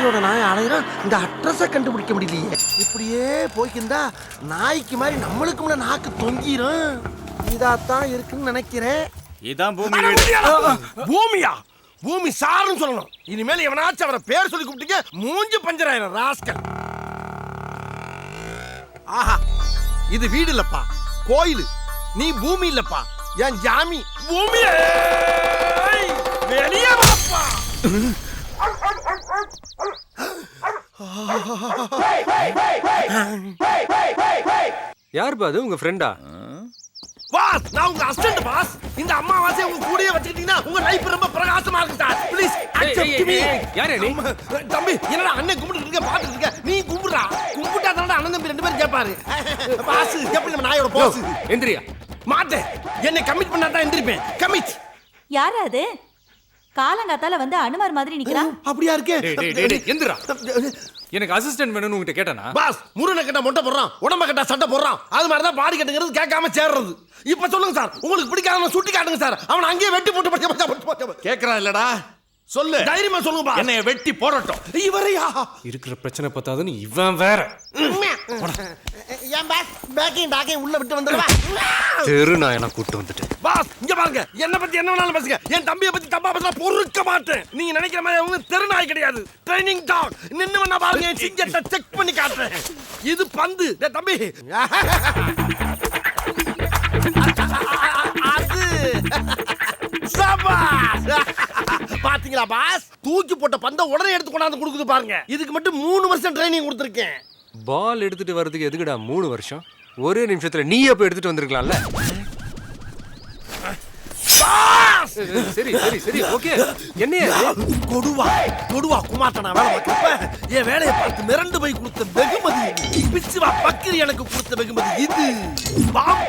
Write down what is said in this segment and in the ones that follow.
நாயோட நாய் அலையிறான், இந்த அட்ரஸை கண்டுபிடிக்க முடியலையே. இப்படியே போய்க்கிருந்தா நாய்க்கு மாதிரி நம்மளுக்கு முன்ன நாக்கு தொங்கிரும். இதாத்தான் இருக்குன்னு நினைக்கிறேன். இதான் பூமி வீடு. பூமியா? பூமி சாருன்னு சொல்லணும். இனிமேல் எவனாச்சும் அவரை பேர் சொல்லி கூப்பிட்டீங்க மூஞ்சி பஞ்சராயிரம் ராஸ்கல். ஆஹா, இது வீடு இல்லப்பா, கோயில். நீ பூமி இல்லப்பா, என் ஜாமி. பூமி வெளியே வாப்பா. யாருப்பா அது? உங்க ஃப்ரெண்டா? பாஸ், நான் உங்க அசிஸ்டன்ட் பாஸ். இந்த அம்மாவாசை உங்க கூடயே வச்சுக்கிட்டீங்கன்னா உங்க லைஃப் ரொம்ப பிரகாசமா இருக்கு சார். Please accept me. யாரே நீ? தம்பி, என்னடா அண்ணன் கும்பிட்டு இருக்க பாத்துட்டு இருக்க? நீ கும்பிடுறா. கும்பிட்டா தானடா அண்ணன் தம்பி ரெண்டு பேரும் கேட்பாரு. பாஸ், எப்படி நம்ம நாயோட பாஸ்? எந்திரியா. மாட்டேன். என்னை கமிட் பண்ணா தான் எந்திரிப்பேன். கமிட். யாரா அது? காலங்காத்தால வந்து அனுமார் மாதிரி நிக்கிறான். அப்படியா இருக்கே? எந்திரா. எனக்கு அசிஸ்டன்ட் வேணும்னு உங்ககிட்ட கேட்டானா? பாஸ், முருகனை கட்ட மொட்டை போடுறான், உடம்ப கட்டா சட்டை போடுறான். அது மாதிரி தான் பாடி கட்டுங்கிறது கேட்காம சேர்றது. இப்ப சொல்லுங்க சார், உங்களுக்கு பிடிக்காத சுட்டி காட்டுங்க சார். அவன் அங்கேயே வெட்டி போட்டு கேக்குறான் இல்லடா, சொல்லு. தைரியமா சொல்லுங்க பாஸ். என்னைய வெட்டி போடட்டும். இவரையா? இருக்கிற பிரச்சனை பார்த்தாதுன்னு இவன் வேற. ஏன் பாஸ், பேக்கையும் உள்ள விட்டு வந்துடுவா. தெரு நான் என்ன கூட்டு வந்துட்டேன். பாஸ், இங்க பாருங்க, என்ன பத்தி என்ன வேணாலும் பேசுங்க. என் தம்பியை பத்தி தப்பா பேச பொறுக்க மாட்டேன். நீங்க நினைக்கிற மாதிரி அவங்க தெருநாய் கிடையாது, ட்ரைனிங் டாக். நின்னு வேணா பாருங்க, என் சிங்கத்தை செக் பண்ணி காட்டுறேன். இது பந்து. டேய் தம்பி, அது சபாஸ். பாத்தீங்களா பாஸ், தூக்கி போட்ட பந்த உடனே எடுத்து கொண்டாந்து கொடுக்குது பாருங்க. இதுக்கு மட்டும் 3 வருஷம் ட்ரைனிங் கொடுத்துருக்கேன். பால் எடுத்துட்டு வரதுக்கு எதுக்குடா 3 வருஷம்? ஒரே நிமிஷத்துல நீ அப்ப எடுத்துட்டு வந்திருக்கலாம்ல. சரி சரி சரி, ஓகே. என்ன கொடுவா குமார்ட்ட வேலை பார்க்கப்ப என் வேலையை பார்த்து மிரண்டு போய் கொடுத்த வெகுமதி. பிச்சுவா பக்கிரி எனக்கு கொடுத்த வெகுமதி இது.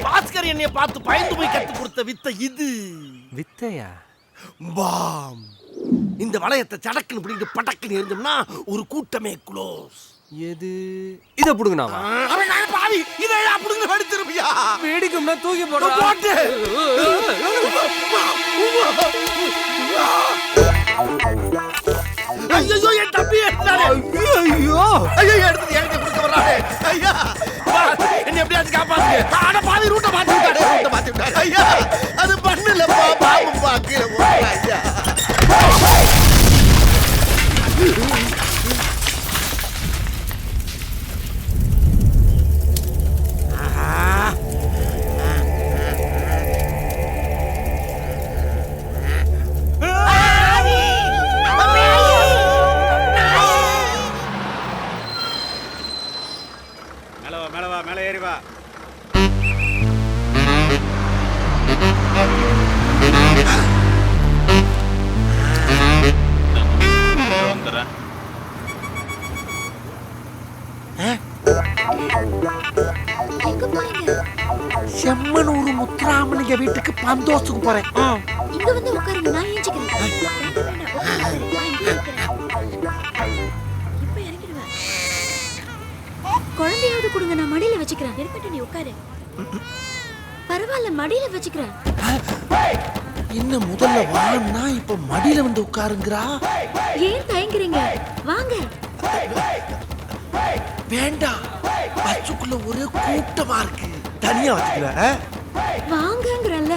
பாஸ்கர் என்னைய பார்த்து பயந்து போய் கத்து கொடுத்த வித்தை இது. வித்தையா? பாம். இந்த வளையத்தை சடக்குன்னு பிடிக்கிட்டு படக்குன்னு இருந்தோம்னா ஒரு கூட்டமே க்ளோஸ். எது? இத புடுங்கனாவா? பாவி, இத புடுங்க எடுத்துருப்பியா? வேடிக்கும்னா தூக்கி போட்டு. ஐயோ, என் தம்பி எடுத்தாரு. ஐயோ எடுத்து எனக்கு கொடுக்க வரானே. ஐயா, என்ன எப்படியாச்சும் காப்பாத்துங்க. ஆனா பாவி ரூட்ட மாத்தி விட்டாரு. ஐயா, அது பண்ணலப்பா, பாம்புப்பா கீழே போறா. ஐயா, மேலே ஏறி வா. செம்மனூர் முத்துராமலிங்க வீட்டுக்கு பந்தோசுக்கு போறேன். இங்க வந்து உட்காருங்க, நான் ஏஞ்சிக்கிறேன். குழந்தையாவது கொடுங்க, நான் மடியில வச்சுக்கிறேன். இருக்கட்டும், நீ உட்காரு. பரவாயில்ல, மடியில வச்சுக்கிறேன். என்ன முதல்ல வான்னா இப்ப மடியில வந்து உட்காருங்கறா. ஏன் தயங்குறீங்க? வாங்க. வேண்டாம், பச்சுக்குள்ள ஒரே கூட்டமா இருக்கு. தனியா வச்சுக்கிறேன். வாங்கங்கறல்ல.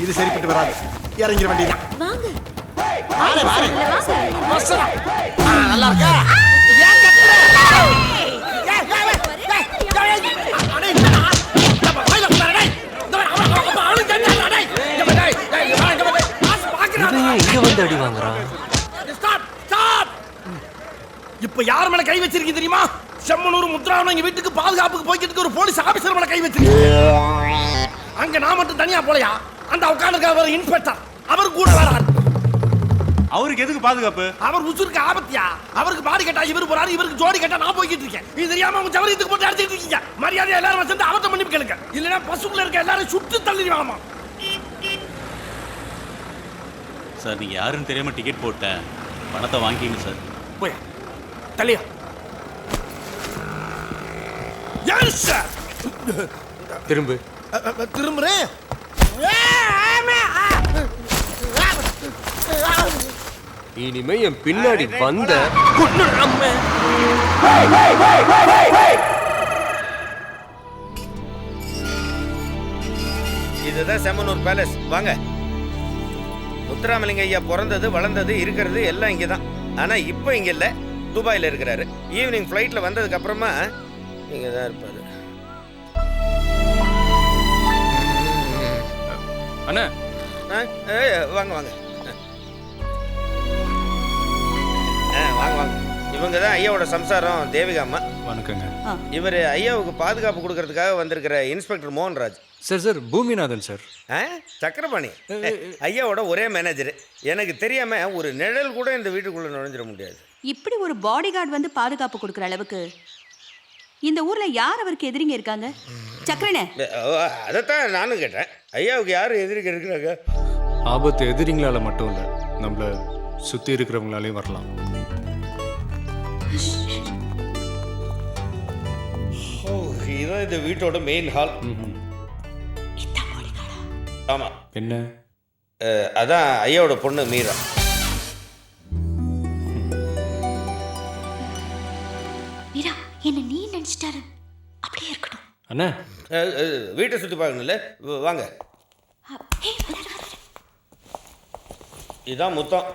இது சரிப்பட்டு வராது. இறங்கிர வேண்டியதான். வாங்க. வாரே வாரே. வாங்க. நல்லா இருக்கா? ஏன் கத்துற? அடி வாங்குறான். இப்ப யார் மேல கை வச்சிருக்கீங்க தெரியுமா? செம்மனூர் முத்துராமலிங்க வீட்டுக்கு பாதுகாப்புக்கு போய்க்கிட்டு ஒரு போலீஸ் ஆபீசர் மேல கை வச்சிருக்கீங்க. அங்க நான் மட்டும் தனியா போலையா? அந்த உட்கார்ந்திருக்கிற ஒரு இன்ஸ்பெக்டர், அவர் கூட வராரு. அவருக்கு எதுக்கு பாதுகாப்பு? அவர் உசுருக்கு ஆபத்தியா? அவருக்கு பாடி கேட்டா இவர் போறாரு, இவருக்கு ஜோடி கேட்டா நான் போய்கிட்டு இருக்கேன். இது தெரியாம உங்க ஜவரியத்துக்கு போட்டு அடிச்சிட்டு இருக்கீங்க. மரியாதை எல்லாரும் வந்து அவர்ட்ட மன்னிப்பு கேளுங்க. இல்லனா பசுக்குள்ள இருக்க எல்லாரும் சுட்டு தள்ளிடுவாமா. சார், நீங்க யாருன்னு தெரியாம டிக்கெட் போட்டேன். பணத்தை வாங்கிங்க சார். போய் தள்ளியா. Yes sir. திரும்புறேன். இனிமே என் பின்னாடி வந்த இதுதான் செம்மனூர் பேலஸ். வாங்க. முத்துராமலிங்க ஐயா பிறந்தது வளர்ந்தது இருக்கிறது எல்லாம் இங்கே தான். ஆனால் இப்போ இங்கே இல்லை, துபாயில் இருக்கிறாரு. ஈவினிங் ஃப்ளைட்டில் வந்ததுக்கு அப்புறமா இங்கே தான் இருப்பார். அண்ணா வாங்க வாங்க வாங்க வாங்க. இவங்க தான் ஐயாவோட சம்சாரம் தேவிகா அம்மா. வணக்கங்க. இவர் ஐயாவுக்கு பாதுகாப்பு கொடுக்கறதுக்காக வந்திருக்கிற inspector Mohanraj. Sir Boominathan sir. Chakrapani ஐயாவோட ஒரே மேனேஜர். எனக்கு தெரியாம ஒரு நிழல் கூட இந்த வீட்டுக்குள்ள நுழைஞ்சிட முடியாது. இப்படி ஒரு பாடி கார்டு வந்து பாதுகாப்பு கொடுக்குற அளவுக்கு இந்த ஊர்ல யார் அவருக்கு எதிரிங்க இருக்காங்க? சக்கரனே, அதைத்தான் நானும் கேட்டேன். ஐயாவுக்கு யாரு எதிரிக்க இருக்கிறாங்க? ஆபத்து எதிரிங்களால மட்டும் இல்லை, நம்மள சுற்றி இருக்கிறவங்களாலையும் வரலாம். இதுதான் இந்த வீட்டோட மெயின் ஹால். ஆமா. என்ன? அதான் ஐயாவோட பொண்ணு மீரா. மீரா என்ன நீ நினைச்சிட்டாரு, அப்படியே இருக்கட்டும். அண்ணா வீட்டை சுற்றி பார்க்கணும்ல, வாங்க. இதான் முத்தம்.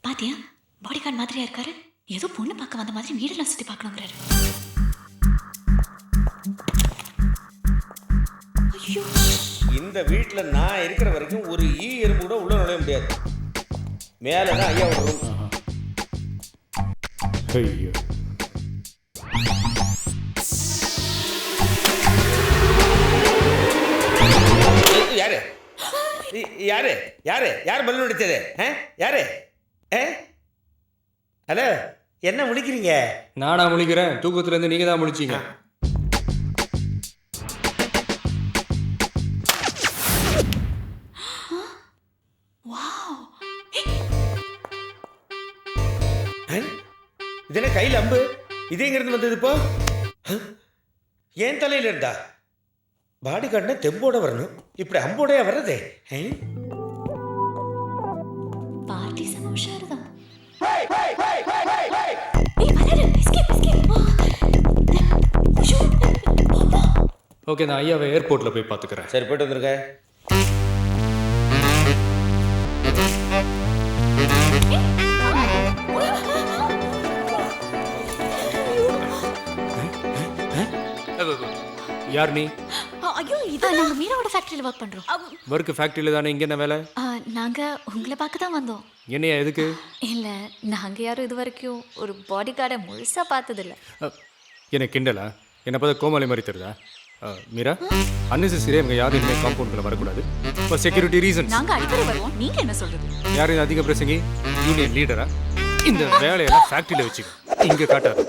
பாத்தியா, பாடி கார்டு மாதிரியா இருக்காரு. ஏதோ பொண்ணு பார்க்க வந்த மாதிரி வீடெல்லாம் சுத்தி பார்க்கணுங்கிறாரு. இந்த வீட்டில் நான் இருக்கிற வரைக்கும் ஒரு ஈ எறும்பு கூட உள்ள நுழைய முடியாது. மேலே தான் ஐயாவோட ரூம். ஐயோ, யாரு யாரு யாரு யார் பலூன் அடிச்சது? யாரு? ஹலோ, என்ன முழிக்கிறீங்க? நானா முழிக்கிறேன்? தூக்கத்துல இருந்து நீங்க தான் முழிச்சீங்க. இது என்ன கையில் அம்பு? இது எங்கிருந்து வந்தது இப்போ? ஏன் தலையில இருந்தா? பாடி கார்டுனா தெம்போட வரணும், இப்படி அம்போடையா வர்றதே? பார்ட்டி சந்தோஷம். ஓகே, நான் ஐயாவை ஏர்போர்ட்ல போய் பார்த்துக்கிறேன். சரி, போயிட்டு வந்துருங்க. யார் நீ? ஐயோ, இதான் நாங்க மீராவோட ஃபேக்டரியில வர்க் பண்றோம். ஒர்க் ஃபேக்டரியில தானே? இங்க என்ன வேலை? நாங்க உங்களை பார்க்க தான் வந்தோம். என்னையா எதுக்கு? இல்ல, நாங்க யாரும் இது வரைக்கும் ஒரு பாடி கார்டை முழுசா பார்த்தது இல்ல. என்ன கிண்டலா? என்ன பார்த்தா கோமாளி மாதிரி தெரியுதா? மீரா, அன்னெசரி இவங்க யாரும் இனிமேல் காம்பவுண்டுக்குள்ள வரக்கூடாது. For security reason. நாங்க அடிக்கடி வருவோம். நீங்க என்ன சொல்றது? யாரும் இது அதிக பிரசங்கி? யூனியன் லீடரா? இந்த வேலையெல்லாம் ஃபேக்டரியில வச்சுக்க, இங்க காட்டாது.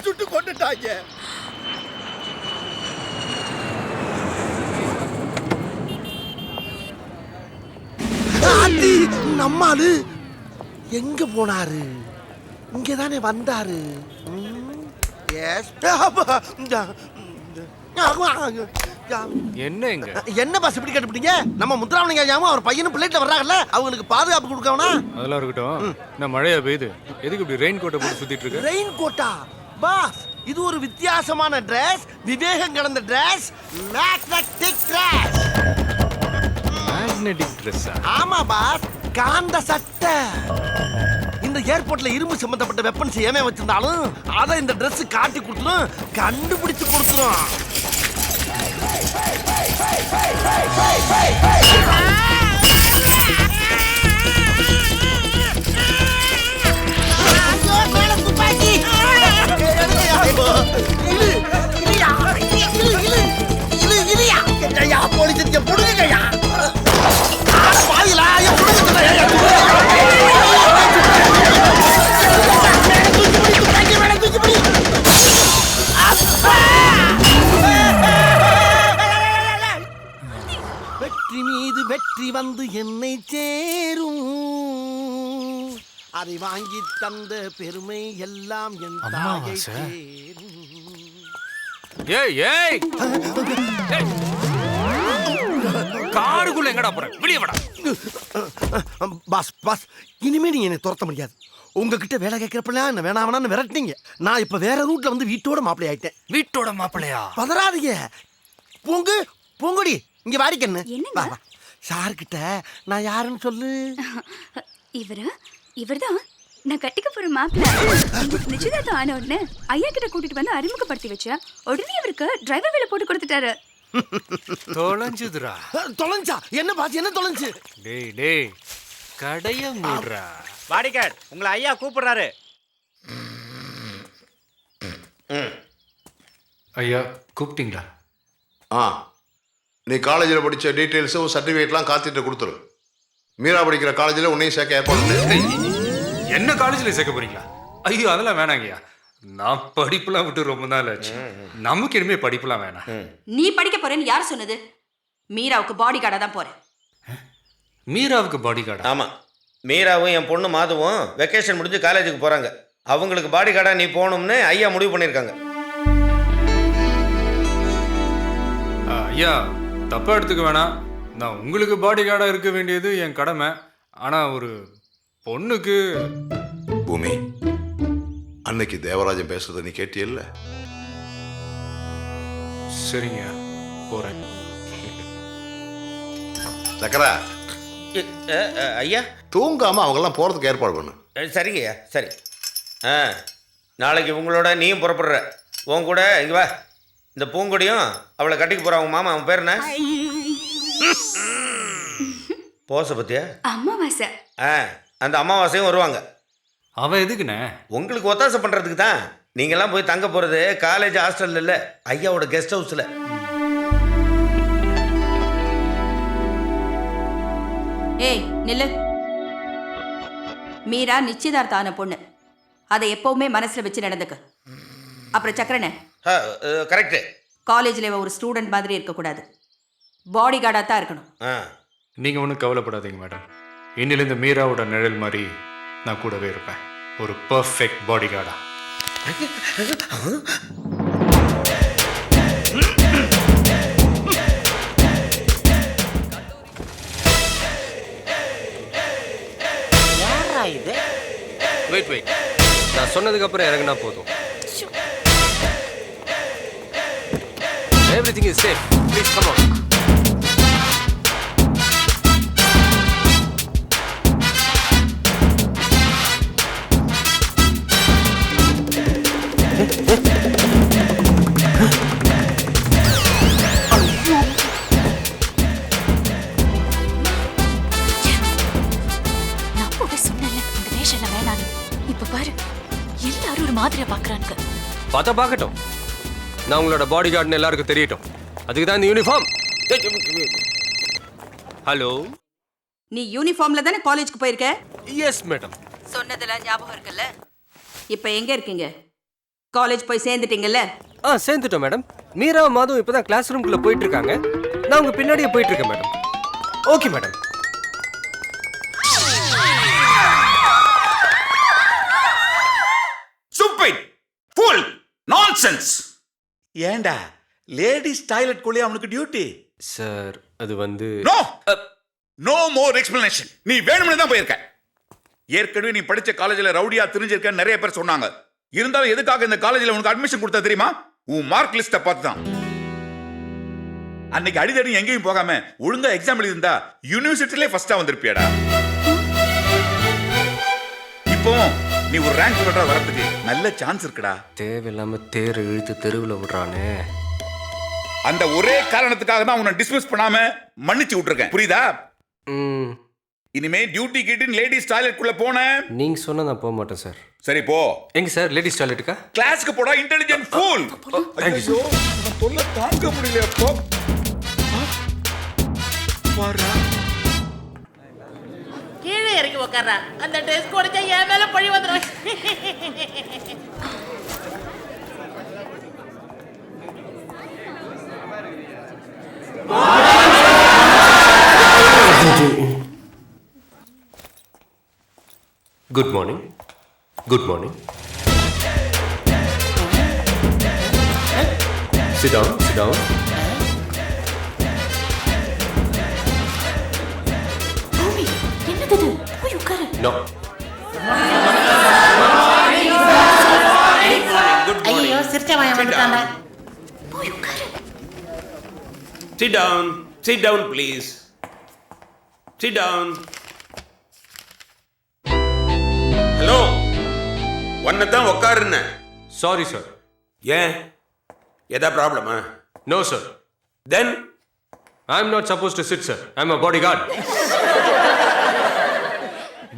சுட்டு கொண்டுட்டாங்க. நம்மாலு எங்க போனாரு? இங்கதானே வந்தாரு. என்ன இங்க என்ன பாஸ் இப்படி கேட்டுட்டீங்க? நம்ம முத்துராமலிங்க ஐயாவும் அவர் பையனும் பிள்ளைட்ல வர்றாங்கல்ல, அவங்களுக்கு பாதுகாப்பு கொடுக்கவனா? அதெல்லாம் இருக்கட்டும். நான் மழையா பெய்யுது, எதுக்கு இப்படி ரெயின் கோட்டை போட்டு சுத்திட்டு இருக்க? ரெயின் கோட்டா பாஸ்? இது ஒரு வித்தியாசமான டிரஸ், விவேகம் கலந்த dress, magnetic dress. Magnetic dress? ஆமா பாஸ், காந்த சட்டை. இந்த ஏர்போர்ட்ல இரும்பு சம்பந்தப்பட்ட வெப்பன்ஸ் ஏமே வச்சிருந்தாலும் அதை இந்த டிரஸ் காட்டி கொடுத்துரும், கண்டுபிடிச்சு கொடுத்துரும். வெற்றி மீது வெற்றி வந்து என்னை சேரும், அதை வாங்கி தந்த பெருமை எல்லாம் என் தாயை சேரும். ஏய் ஏய் காருக்குள்ள எங்கடா போற? வெளியே வாடா. பாஸ் பாஸ், இனிமே நீங்க என்னை துரத்த முடியாது. உங்ககிட்ட வேலை கேட்கிறப்பெல்லாம் என்ன வேணாம் விரட்டினீங்க. நான் இப்ப வேற ரூட்ல வந்து வீட்டோட மாப்பிள்ளை ஆயிட்டேன். வீட்டோட மாப்பிள்ளையா? பதறாதீங்க. பூங்குடி இங்க வாடிக்கண்ணு. என்னங்க? சார்கிட்ட நான் யாருன்னு சொல்லு. இவர்தான் நான் கட்டிக்க போற மாப்பிள்ளை. நிச்சயதார்த்தம் ஆன உடனே ஐயா கிட்ட கூட்டிட்டு வந்து அறிமுகப்படுத்தி வச்சேன். உடனே அவருக்கு டிரைவர் வேலை போட்டு கொடுத்துட்டாரு. தொலைஞ்சுதுரா. தொலைஞ்சா? என்ன பாஸ், என்ன தொலைஞ்சு? டேய் கடைய மூடுறா. பாடிகார்ட் உங்களை ஐயா கூப்பிடுறாரு. ஐயா கூப்பிட்டீங்களா? நீ காலேஜில் படித்த டீட்டெயில்ஸும் சர்டிஃபிகேட்லாம் காத்திட்டு கொடுத்துரு. மீரா படிக்கிற காலேஜில் உன்னையும் சேர்க்க ஏற்பாடு. என்ன காலேஜில் சேர்க்க போறீங்களா? ஐயோ அதெல்லாம் வேணாங்கய்யா. நான் படிப்புலாம் விட்டு ரொம்ப நாள் ஆச்சு. நமக்கு இனிமே படிப்புலாம் வேணாம். நீ படிக்க போறேன்னு யார் சொன்னது? மீராவுக்கு பாடி கார்டா தான் போறேன். மீராவுக்கு பாடி கார்டா? ஆமாம், மீராவும் என் பொண்ணு மாதுவும் வெக்கேஷன் முடிஞ்சு காலேஜுக்கு போகிறாங்க. அவங்களுக்கு பாடி கார்டாக நீ போகணும்னு ஐயா முடிவு பண்ணியிருக்காங்க. ஐயா தப்பா எடுத்துக்க வேணாம். நான் உங்களுக்கு பாடி கார்டாக இருக்க வேண்டியது என் கடமை. ஆனால் ஒரு பொண்ணுக்கு... பூமி, அன்னைக்கு தேவராஜன் பேசுறத நீ கேட்டியல்ல? சரிங்க, போறேன். சக்கரா, ஐயா தூங்காம அவங்கெல்லாம் போறதுக்கு ஏற்பாடு பண்ணு. சரிங்க ஐயா, சரி. நாளைக்கு உங்களோட நீயும் புறப்படுற. உன் கூட இங்கே வா, இந்த பூங்கொடியும் அவளை கட்டிக்க போகிற அவங்க மாமா, அவன் பேர் என்ன? போச பத்தியா? அம்மாவாசை. அந்த அமாவாசையும் வருவாங்க. அவன் எதுக்குண்ணே? உங்களுக்கு ஒத்தாசை பண்ணுறதுக்கு தான். நீங்கள்லாம் போய் தங்க போகிறது காலேஜ் ஹாஸ்டலில் இல்லை, ஐயாவோட கெஸ்ட் ஹவுஸில். ஏய் நில்லு. மீரா நிச்சயதார்த்தம் ஆன பொண்ணு. அதை எப்பவுமே மனசுல வச்சு நடந்துக்க. அப்புறம் சக்கரனே, கரெக்டு. காலேஜில் ஒரு ஸ்டூடெண்ட் மாதிரி இருக்கக்கூடாது. பாடி கார்டாக தான் இருக்கணும். நீங்கள் ஒன்றும் கவலைப்படாதீங்க மேடம். இன்னிலேருந்து மீராவோட நிழல் மாதிரி நான் கூடவே இருப்பேன். ஒரு பர்ஃபெக்ட் பாடி கார்டா. வெயிட், நான் சொன்னதுக்கு அப்புறம் இறங்கினா போதும். Everything is safe. Please come on. நான் அப்பவே சொன்னேன்ல இந்த வேஷம்ல வேணான்னு. இப்ப பாரு, எல்லாரும் ஒரு மாதிரியா பாக்குறாங்க. பார்க்கட்டும். நான் உங்களோட பாடி கார்டுன்னு எல்லாருக்கும் தெரியட்டும். அதுக்கு தான் இந்த யூனிஃபார்ம். ஹலோ, நீ யூனிஃபார்ம்ல தானே காலேஜ்க்கு போயிருக்க? Yes madam. சொன்னதெல்லாம் ஞாபகம் இருக்குல்ல? இப்போ எங்க இருக்கீங்க? காலேஜ் போய் சேர்ந்துட்டீங்கல்ல? சேர்ந்துட்டோம் மேடம். மீரா மாதும் இப்பதான் கிளாஸ் ரூம்குள்ள போயிட்டு இருக்காங்க. நான் உங்க பின்னாடியே போயிட்டு இருக்கேன் madam. Okay madam. Stupid! Fool! Nonsense! ஏண்டா லேடிஸ் டாய்லெட் குள்ளே அவனுக்கு டியூட்டி? சார் அது வந்து... நோ மோர் எக்ஸ்பிளனேஷன். நீ வேணும்னு தான் போயிருக்க. ஏற்கனவே நீ படிச்ச காலேஜில் ரவுடியா தெரிஞ்சிருக்க நிறைய பேர் சொன்னாங்க. இருந்தாலும் எதுக்காக இந்த காலேஜில் உனக்கு அட்மிஷன் கொடுத்தா தெரியுமா? உன் மார்க் லிஸ்ட்டை பார்த்து தான். அன்னைக்கு அடிதடி எங்கேயும் போகாம ஒழுங்கா எக்ஸாம் எழுதிருந்தா யூனிவர்சிட்டிலே ஃபர்ஸ்டா வந்திருப்பியாடா. இப்போ நீ ஒரு ரேங்க் ஹோல்டரா வரதுக்கு நல்ல சான்ஸ் இருக்குடா. தேவையில்லாம தேரை இழுத்து தெருவில் விடுறானே. அந்த ஒரே காரணத்துக்காக தான் உன்னை டிஸ்மிஸ் பண்ணாம மன்னிச்சு விட்டுருக்கேன். புரியுதா? இனிமே டியூட்டி கிட்டின் லேடிஸ் டாய்லெட் குள்ள போன நீங்க சொன்னா நான் போக மாட்டேன் சார். சரி போ. எங்க சார் லேடிஸ் டாய்லெட்டுக்கா? கிளாஸ்க்கு போடா இன்டெலிஜென்ட் ஃபூல். ஐயோ நான் தொல்லை தாங்க முடியல. போ பாரா. கீழே இறங்கி உட்கார்றா. அந்த ட்ரெஸ் கொடுத்தா என் மேல பழி வந்துடும். Good morning. Good morning. Sit down, sit down. என்னது போய் உட்காரு. நோ. ஐயோ சிரிச்ச வாயம் வந்துட்டாங்க. போய் உட்காரு. Sit down. Sit down, please. Sit down. Hello, ஒன்னை தான் உட்காருன்னு. Sorry sir. ஏன் எதா ப்ராப்ளமா? No sir. Then I am not suppose to sit sir. I am a body guard.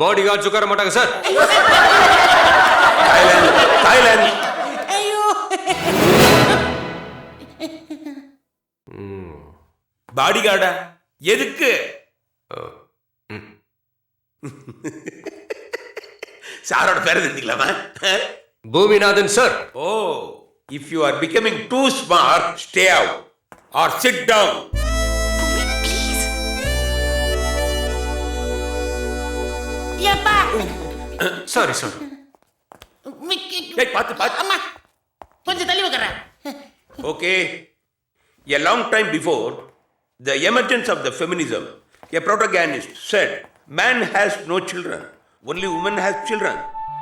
Body guards உட்கார மாட்டாங்க சார். தாய்லாந்து. பாடி கார்டா? எதுக்கு? சாரோட பேரை தெரிஞ்சுக்கலாமா? Boominathan sir. Oh, if you are becoming too smart, stay out or sit down. ஏப்பா sorry sir. ஏய், பார்த்து. அம்மா கொஞ்சம் தள்ளி உட்கார்றேன். Okay. A long time before the emergence of the feminism, a protagonist said, man has no children, only woman has children.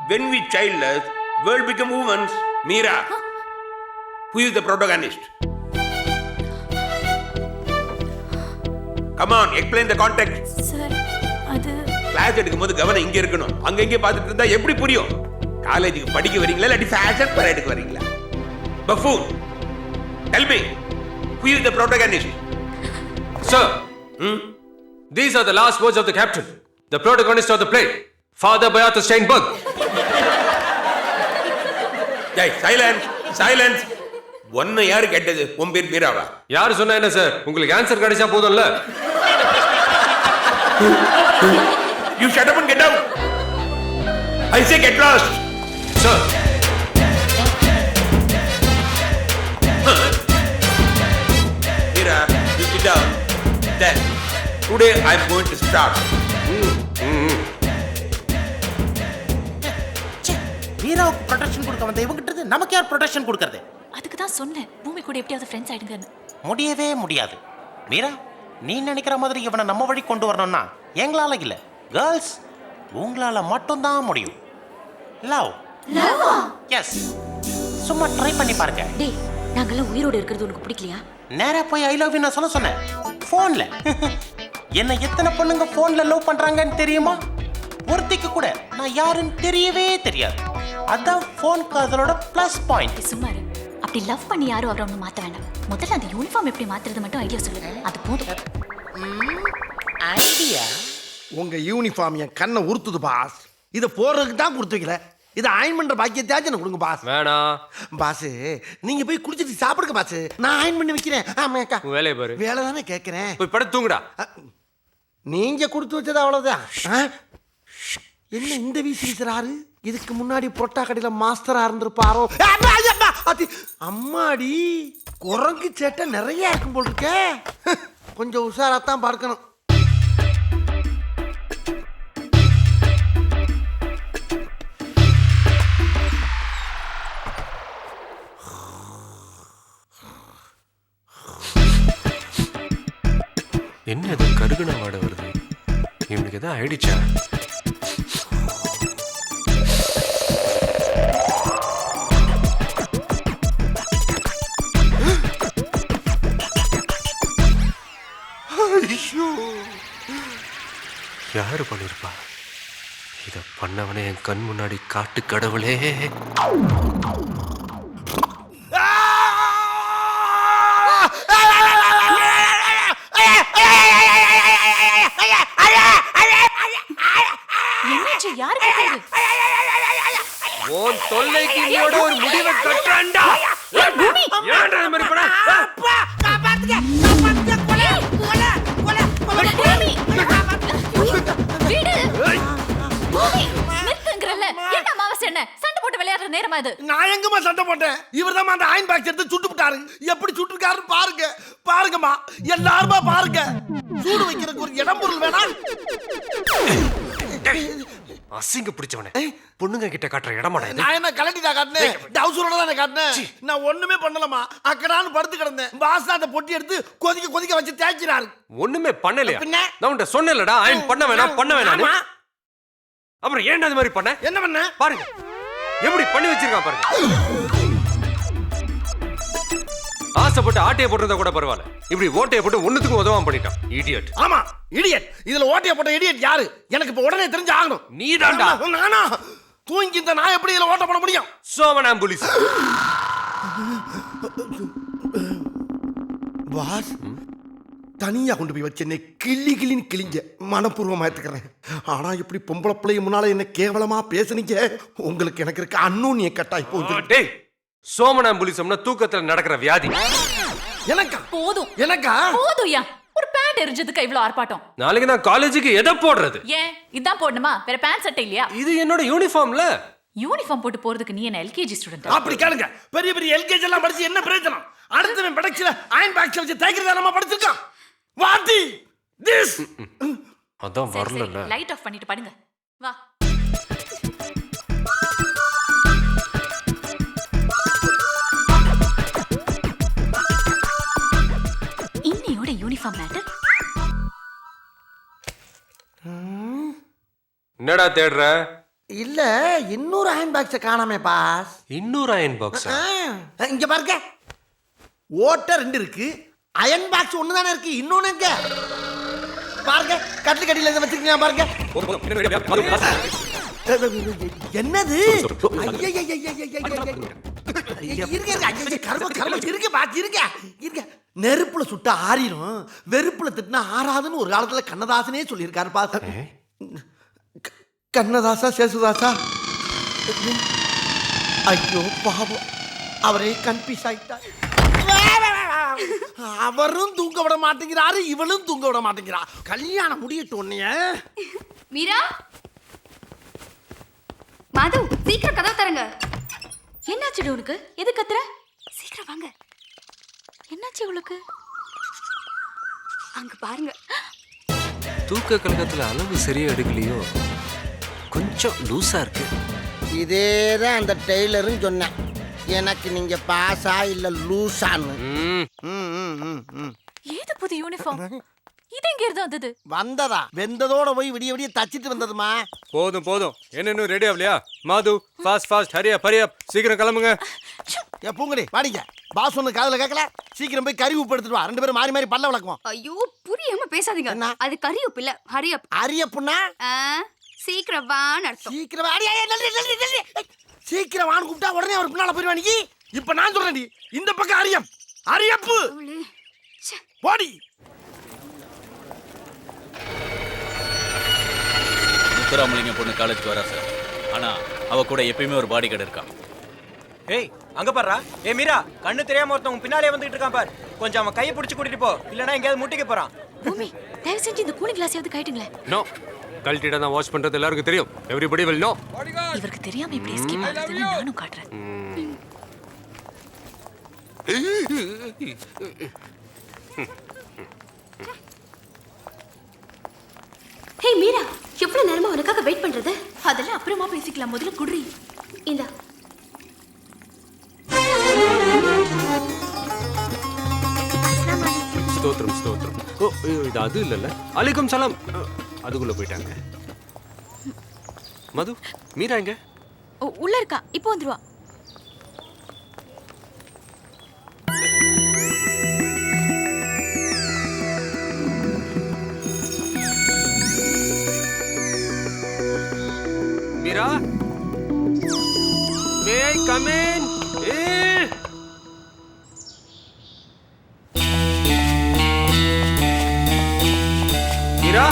When we childless, world become women's. Meera, who is the protagonist? Come on, explain the context. Sir அது class எடுக்கும்போது கவனம் இங்க இருக்கணும். அங்க பார்த்துட்டு இருந்தா எப்படி புரியும்? காலேஜுக்கு படிக்க வரீங்களா இல்லாட்டி ஃபேஷன் பரேடுக்கு வரீங்களா? Buffoon, tell me, who is the protagonist? Sir, these are the last words of the captain, the protagonist of the play, Father Beata Steinberg. Hey, silence. ஒன்னு யாரு கேட்டது? உன் பேர் மீராவா? யாரு சொன்னா என்ன சார்? உங்களுக்கு ஆன்சர் கிடைச்சா போதும்ல. You shut up and get out. I say get lost. Sir. Meera, you sit down. Then, today I am going to start. வீராவுக்கு ப்ரொடெக்ஷன் கொடுக்க வந்த இவங்கிட்ட நமக்கு யார் ப்ரொடெக்ஷன் கொடுக்கறது? அதுக்கு தான் சொன்னேன் பூமி கூட எப்படியாவது ஃப்ரெண்ட்ஸ் ஆயிடுங்கன்னு. முடியவே முடியாது. மீரா, நீ நினைக்கிற மாதிரி இவனை நம்ம வழி கொண்டு வரணும்னா எங்களால இல்ல, கேர்ள்ஸ் உங்களால மட்டும்தான் முடியும். லவ். எஸ், சும்மா ட்ரை பண்ணி பாருங்க. டேய், நாங்கெல்லாம் உயிரோடு இருக்கிறது உனக்கு பிடிக்கலையா? நேரா போய் ஐ லவ் யூ நான் சொன்னேன் போன்ல. என்ன எத்தனை பொண்ணுங்க போன்ல லவ் பண்றாங்கன்னு தெரியுமா? ஒருத்திக்கு கூட நான் யாருன்னு தெரியவே தெரியாது. அதான் போன் காதலோட பிளஸ் பாயிண்ட். சும்மா இரு. அப்படி லவ் பண்ணி யாரும் அவரை ஒன்று மாற்ற வேண்டாம். முதல்ல அந்த யூனிஃபார்ம் எப்படி மாத்துறது மட்டும் ஐடியா சொல்லுங்க. அது போதும். ஐடியா? உங்க யூனிஃபார்ம் என் கண்ணை உறுத்துது பாஸ். இதை போடுறதுக்கு தான் கொடுத்து வைக்கல. இதை அயன் பண்ற பாக்கியத்தாச்சும் எனக்கு கொடுங்க பாஸ். வேணாம் பாஸ், நீங்க போய் குடிச்சிட்டு சாப்பிடுங்க பாஸ். நான் அயன் பண்ணி வைக்கிறேன். ஆமாக்கா, வேலையை பாரு. வேலை தானே கேட்கிறேன். போய் படுத்து தூங்குடா. நீங்க கொடுத்து வச்சது அவ்வளவுதான். என்ன இந்த வீசி வீசுறாரு? இதுக்கு முன்னாடி புரோட்டா கடையில மாஸ்டரா இருந்திருப்பாரோ? அம்மாடி, குரங்கு சேட்டை நிறைய இருக்கும் போல் இருக்க. கொஞ்சம் உஷாராத்தான் பார்க்கணும். என்ன இது கருகுண வாட வருது? இவனுக்கு எதாவது ஆயிடுச்சா? யாரு பண்ணிருப்பா? இத பண்ணவனே என் கண் முன்னாடி காட்டு கடவுளே. என்னாச்சு? யாரு கேக்குறது? உன் தொல்லைக்கு நீயோட ஒரு முடிவை கட்டுறான்டா. ஏன்டா இந்த மாதிரி பண்ண? சண்டை போட்டு விளையாடுற நேரமா இது? நான் எங்கம்மா சண்டை போட்டேன்? இவர்தான் அந்த அயன் பாக்ஸ் எடுத்து சுட்டு விட்டாரு. எப்படி சுட்டுருக்காருன்னு பாருங்க. பாருங்கம்மா, எல்லாருமா பாருங்க. சூடு வைக்கிறதுக்கு ஒரு இடம் பொருள் வேணாம். அசிங்க பிடிச்சவனே பொண்ணுங்க கிட்ட காட்டுற இடமாடா இது. நான் என்ன கலட்டிட்டா காட்டினேன், டவுசரோட தான் காட்டினேன். நான் ஒண்ணுமே பண்ணலமா, அக்கடான்னு படுத்து கிடந்தேன். பாஸ் தான் அந்த பொட்டி எடுத்து கொதிக்க கொதிக்க வச்சு தேய்ச்சினாரு. ஒண்ணுமே பண்ணலையா? பின்ன? நான் உன்கிட்ட சொன்னேன்லடா அயன் பண்ண வேணாம். ஆமா. அப்புறம் ஏன்டா அது மாதிரி பண்ண? என்ன பண்ண பாருங்க எப்படி பண்ணி வச்சிருக்கான் பாருங்க. ஆசைப்பட்டு ஆட்டையை போட்டிருந்தா கூட பரவாயில்ல, இப்படி ஓட்டையை போட்டு ஒண்ணுத்துக்கும் உதவாம பண்ணிட்டான். இடியட். ஆமா இடியட். இதுல ஓட்டைய போட்ட இடியட் யாரு? எனக்கு இப்ப உடனே தெரிஞ்சு ஆகணும். நீதான்டா. நானா? தூங்கி இந்த நான் எப்படி இதுல ஓட்ட போட முடியும்? சோமனாம்புலிஸ். பாஸ் தனியா கொண்டு போய் வச்சேன்னே கிளின்னு கிழிஞ்ச மனப்பூர்வமா எடுத்துக்கிறேன். ஆனா இப்படி பொம்பளை பிள்ளைய முன்னால என்ன கேவலமா பேசுனீங்க. உங்களுக்கு எனக்கு இருக்க அன்னூன்னிய கட்டாய் போகுது. டேய், சோமனாம்புலிசம்னா தூக்கத்துல நடக்கிற வியாதி. எனக்கா? போதும் எனக்கா? போதும்யா. ஒரு பேண்ட் எரிஞ்சதுக்கு இவ்வளவு ஆர்ப்பாட்டம். நாளைக்கு நான் காலேஜுக்கு எதை போடுறது? ஏன் இதான் போடணுமா? வேற பேண்ட் சட்டை இல்லையா? இது என்னோட யூனிஃபார்ம்ல. யூனிஃபார்ம் போட்டு போறதுக்கு நீ என்ன எல்கேஜி ஸ்டூடெண்ட்? அப்படி கேளுங்க. பெரிய பெரிய எல்கேஜி எல்லாம் படிச்சு என்ன பிரயோஜனம்? அடுத்தவன் படைச்சல அயன் பாக்ஸ் வச்சு தேய்க்கிறத நம்ம படிச்சிருக்கோம். வாட்டி திஸ். அதான் வரல. லைட் ஆஃப் பண்ணிட்டு படுங்க. வா. இன்னையோட யூனிஃபார்ம் மேட்டர். என்னடா தேடுற? இல்ல இன்னொரு அயன் பாக்ஸ் காணாமே பாஸ். இன்னொரு அயன் பாக்ஸ்? இங்க பாருங்க, ஓட்ட 2 இருக்கு, அயன் பாக்ஸ் ஒண்ணு தானே இருக்கு. இன்னொன்னு எங்க பாருங்க, கட்டில் கடியில இருந்து வச்சிருக்கீங்க பாருங்க. என்னது? நெருப்புல சுட்டா ஆறிடும், வெறுப்புல திட்டினா ஆறாதுன்னு ஒரு காலத்துல கண்ணதாசனே சொல்லியிருக்காரு பாஸ். கண்ணதாசா சேசுதாசா? ஐயோ பாவம், அவரே கன்ஃபியூஸ் ஆயிட்டார். அவரும் தூங்க விட மாட்டேங்கிறாரு, இவளும் தூங்க விட மாட்டேங்கிறா. கல்யாணம் முடியட்டும் உன்னைய. மீரா, மாது சீக்கிரம் கதவு தரங்க. என்னாச்சு உனக்கு? எது கத்துற? சீக்கிரம் வாங்க. என்னாச்சு உங்களுக்கு? அங்க பாருங்க. தூக்க கலகத்துல அளவு சரியா எடுக்கலையோ, கொஞ்சம் லூசா இருக்கு. இதேதான் அந்த டெய்லரும் சொன்னேன், எனக்கு நீங்க பாஸா இல்ல லூசான்னு. ஏது புது யூனிஃபார்ம்? இது எங்க இருந்து வந்தது? வந்ததா? வெந்ததோட போய் விடிய விடிய தச்சிட்டு வந்ததுமா. போதும் என்ன ரெடி ஆகலையா? மாது ஃபாஸ்ட் ஹரி அப் சீக்கிரம் கிளம்புங்க. பூங்கடி வாடிங்க. பாஸ் ஒண்ணு காதுல கேட்கல, சீக்கிரம் போய் கறி உப்பு எடுத்துட்டு வா. 2 பேரும் மாறி மாறி பல்ல விளக்குவோம். ஐயோ புரியாம பேசாதீங்க. அது கறி உப்பு இல்ல, ஹரியப். அரியப்புன்னா சீக்கிரம் வான்னு அர்த்தம். சீக்கிரம் வாடி. சீக்கிரம் வான்னு கூப்பிட்டா உடனே அவர் பின்னால போயிருவா. நீ இப்ப நான் சொல்றேன், இந்த பக்கம் அரியப்பு போடி. முத்துராமலிங்க பொண்ணு காலேஜ்க்கு வரா சார். ஆனா அவ கூட எப்பயுமே ஒரு பாடி கார்டு இருக்கான். ஏய் அங்க பாருடா. ஏய் மீரா, கண்ணு தெரியாம ஒருத்தன் பின்னாலே வந்துட்டு இருக்கான் பார். கொஞ்சம் அவன் கையை பிடிச்சு கூட்டிட்டு போ, இல்லனா எங்கயாவது முட்டிக்க போறான். பூமி, தயவு செஞ்சு இந்த கூலிங் கிளாஸையாவது கைட்டுங்களே. நோ, கல்ட்டிடா தான் வாஷ் பண்றது எல்லாருக்கும் தெரியும். Everybody will know. இவருக்கு தெரியாம இப்படி எஸ்கேப் ஆகுதுன்னு நானும் காட்டுறேன். ஹே மீரா, எவ்வளவு நேரமா உனக்காக வெயிட் பண்றது? அதெல்லாம் அப்புறமா பேசிக்கலாம், முதல்ல குடுறி. இந்தா. ஸ்தோத்திரம். ஓ இது அது இல்லல்ல. அலைக்கும் சலாம். அதுக்குள்ள போயிட்டாங்க. மது, மீரா எங்க? உள்ள இருக்கா, இப்போ வந்துருவா. Meera, may I come in? Meera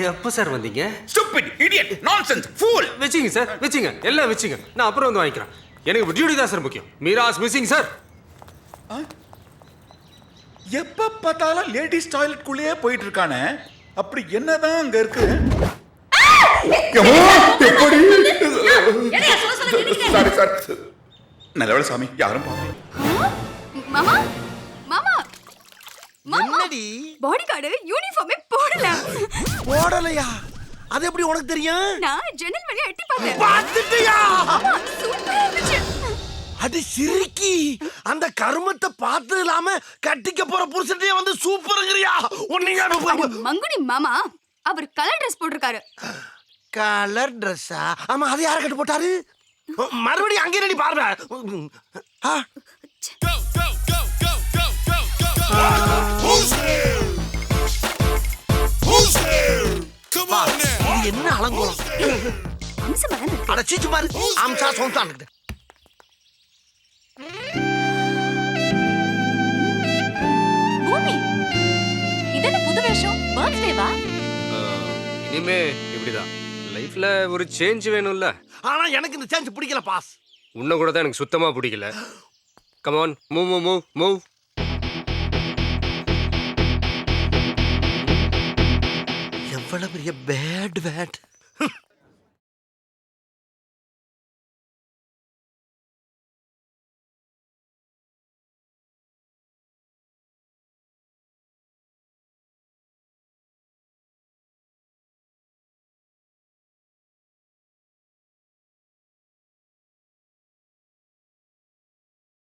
எப்ப சார் வந்தீங்க? Stupid idiot nonsense fool. வெச்சிங்க சார், வெச்சிங்க, எல்லாம் வெச்சிங்க. நான் அப்புறம் வந்து வாங்கிக்கிறேன். எனக்கு டியூட்டி தான் சார் முக்கியம். Meera's missing sir. எப்ப பார்த்தாலும் லேடிஸ் டாய்லெட் குள்ளேயே போயிட்டு இருக்கானே, அப்படி என்னதான் அங்க இருக்கு? எப்படி? சாரி நல்லவேளை சாமி, யாரும் பார்க்கல. மாமா மாமா என்னடி பாடி கார்டு யூனிஃபார்மே போடல. போடலையா? அது எப்படி உனக்கு தெரியும்? நான் ஜன்னல் வழியா எட்டி பார்த்தேன். பார்த்துட்டியா? ஆமா, சூப்பரா இருந்துச்சு. அடி சிரிக்கி, அந்த கருமத்தை பார்த்து இல்லாம கட்டிக்க போற புருஷன்டே வந்து சூப்பர்ங்கறியா? உன்னையா மங்குடி மாமா அவர் கலர் Dress போட்டிருக்காரு. கலர் Dress-ஆ? ஆமா, அது யார கட்டு போட்டாரு? மறுபடியும் அங்கே ரெடி பாருங்க. இது என்ன அலங்கோலம்? அம்சமா தானே இருக்கு. அட சீச்சு பாரு, அம்சா சொந்தான். பூமி இதென்ன புது வேஷம்? பர்த்டேவா? இனிமே இப்படிதான். லைஃப்ல ஒரு சேஞ்ச் வேணும்ல. ஆனா எனக்கு இந்த சேஞ்ச் பிடிக்கல பாஸ். உன்னை கூட தான் எனக்கு சுத்தமா பிடிக்கல. Come on, move move move move. எவ்வளவு பெரிய பேட்